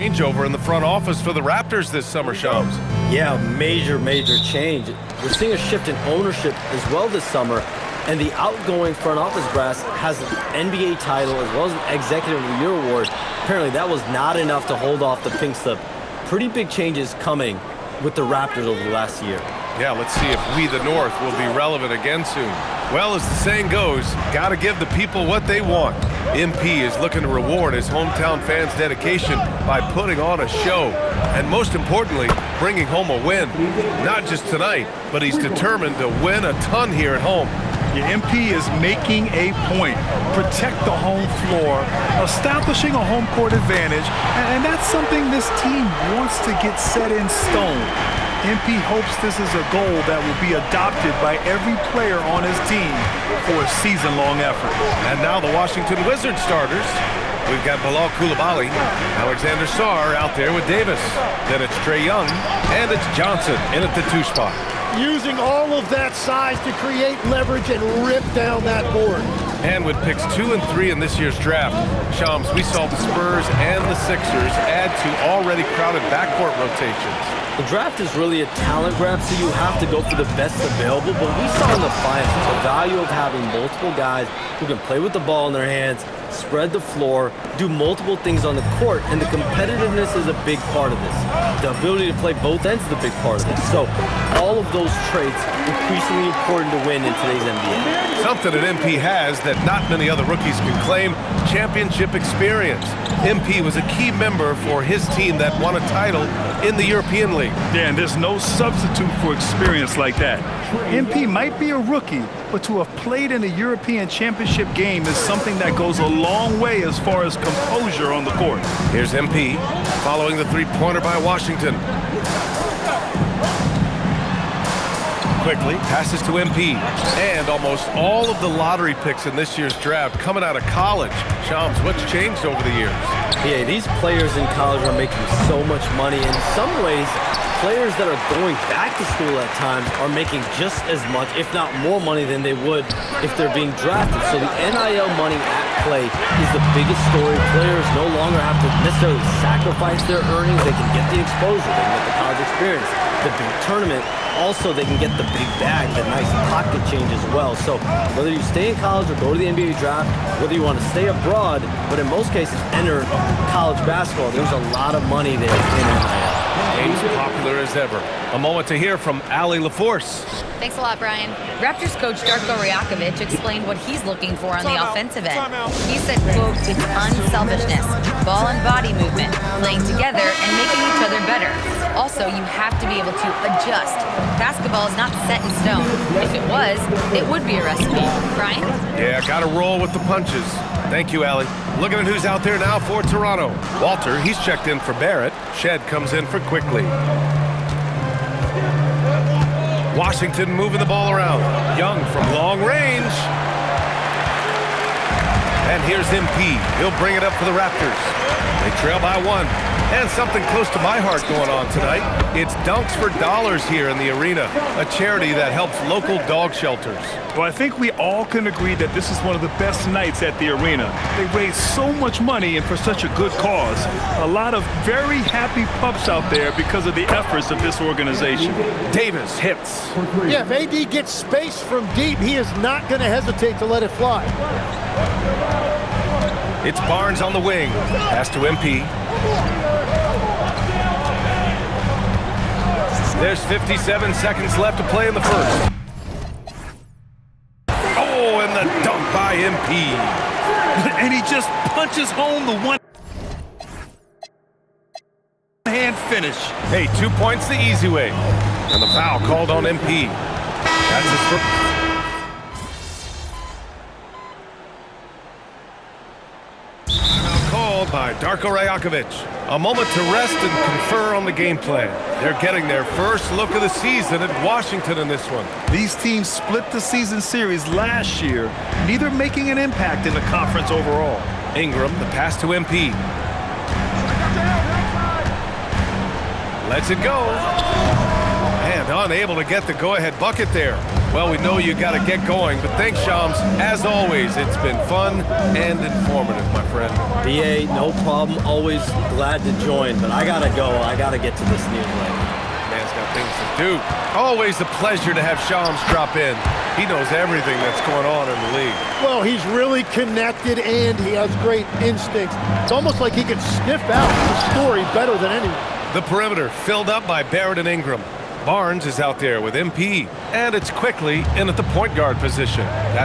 Changeover in the front office for the Raptors this summer, Shams. Yeah, major change. We're seeing a shift in ownership as well this summer, and the outgoing front office brass has an NBA title as well as an Executive of the Year award. Apparently that was not enough to hold off the pink slip. Pretty big changes coming with the Raptors over the last year. Yeah, let's see if we, the North, will be relevant again soon. Well, as the saying goes, gotta give the people what they want. MP is looking to reward his hometown fans' dedication by putting on a show. And most importantly, bringing home a win. Not just tonight, but he's determined to win a ton here at home. Yeah, MP is making a point. Protect the home floor, establishing a home court advantage, and that's something this team wants to get set in stone. MP hopes this is a goal that will be adopted by every player on his team for a season-long effort. And now the Washington Wizards starters. We've got Bilal Coulibaly, Agent-Sxlar out there with Davis. Then it's Trae Young, and it's Johnson in at the 2 spot. Using all of that size to create leverage and rip down that board. And with picks 2 and 3 in this year's draft, Shams, we saw the Spurs and the Sixers add to already crowded backcourt rotations. The draft is really a talent grab, so you have to go for the best available, but we saw in the finals the value of having multiple guys who can play with the ball in their hands, spread the floor, do multiple things on the court, and the competitiveness is a big part of this. The ability to play both ends is a big part of this. So all of those traits increasingly important to win in today's NBA. Something that MP has that not many other rookies can claim, championship experience. MP was a key member for his team that won a title in the European League. Yeah, and there's no substitute for experience like that. MP might be a rookie, but to have played in a European championship game is something that goes a long way as far as composure on the court. Here's MP following the three-pointer by Washington. Quickly passes to MP. And almost all of the lottery picks in this year's draft coming out of college. Shams, what's changed over the years? Yeah, these players in college are making so much money. In some ways, players that are going back to school at times are making just as much, if not more money than they would if they're being drafted. So the NIL money at play is the biggest story. Players no longer have to necessarily sacrifice their earnings. They can get the exposure, they can get the college experience, the big tournament. Also, they can get the big bag, the nice pocket change as well. So whether you stay in college or go to the NBA draft, whether you want to stay abroad, but in most cases enter college basketball, there's a lot of money there in NIL. Game's popular as ever. A moment to hear from Allie LaForce. Thanks a lot, Brian. Raptors coach Darko Rajakovic explained what he's looking for on the offensive end. He said, quote, it's unselfishness, ball and body movement, playing together and making each other better. Also, you have to be able to adjust. Basketball is not set in stone. If it was, it would be a recipe. Brian? Yeah, gotta roll with the punches. Thank you, Allie. Looking at who's out there now for Toronto. Walter, he's checked in for Barrett. Shed comes in for Quickly. Washington moving the ball around. Young from long range. And here's MP. He'll bring it up for the Raptors. They trail by 1. And something close to my heart going on tonight. It's Dunks for Dollars here in the arena, a charity that helps local dog shelters. Well, I think we all can agree that this is one of the best nights at the arena. They raise so much money and for such a good cause. A lot of very happy pups out there because of the efforts of this organization. Davis hits. Yeah, if AD gets space from deep, he is not going to hesitate to let it fly. It's Barnes on the wing. Pass to MP. There's 57 seconds left to play in the first. Oh, and the dunk by MP. And he just punches home the one-hand finish. Hey, 2 points the easy way. And the foul called on MP. That's his first. Called by Darko Rajakovic. A moment to rest and confer on the game plan. They're getting their first look of the season at Washington in this one. These teams split the season series last year, neither making an impact in the conference overall. Ingram, the pass to MP. Lets it go. And unable to get the go-ahead bucket there. Well, we know you got to get going, but thanks, Shams. As always, it's been fun and informative, my friend. BA, no problem. Always glad to join, but I gotta go. I gotta get to this news later. Man's got things to do. Always a pleasure to have Shams drop in. He knows everything that's going on in the league. Well, he's really connected and he has great instincts. It's almost like he can sniff out the story better than anyone. The perimeter filled up by Barrett and Ingram. Barnes is out there with MP, and it's quickly in at the point guard position.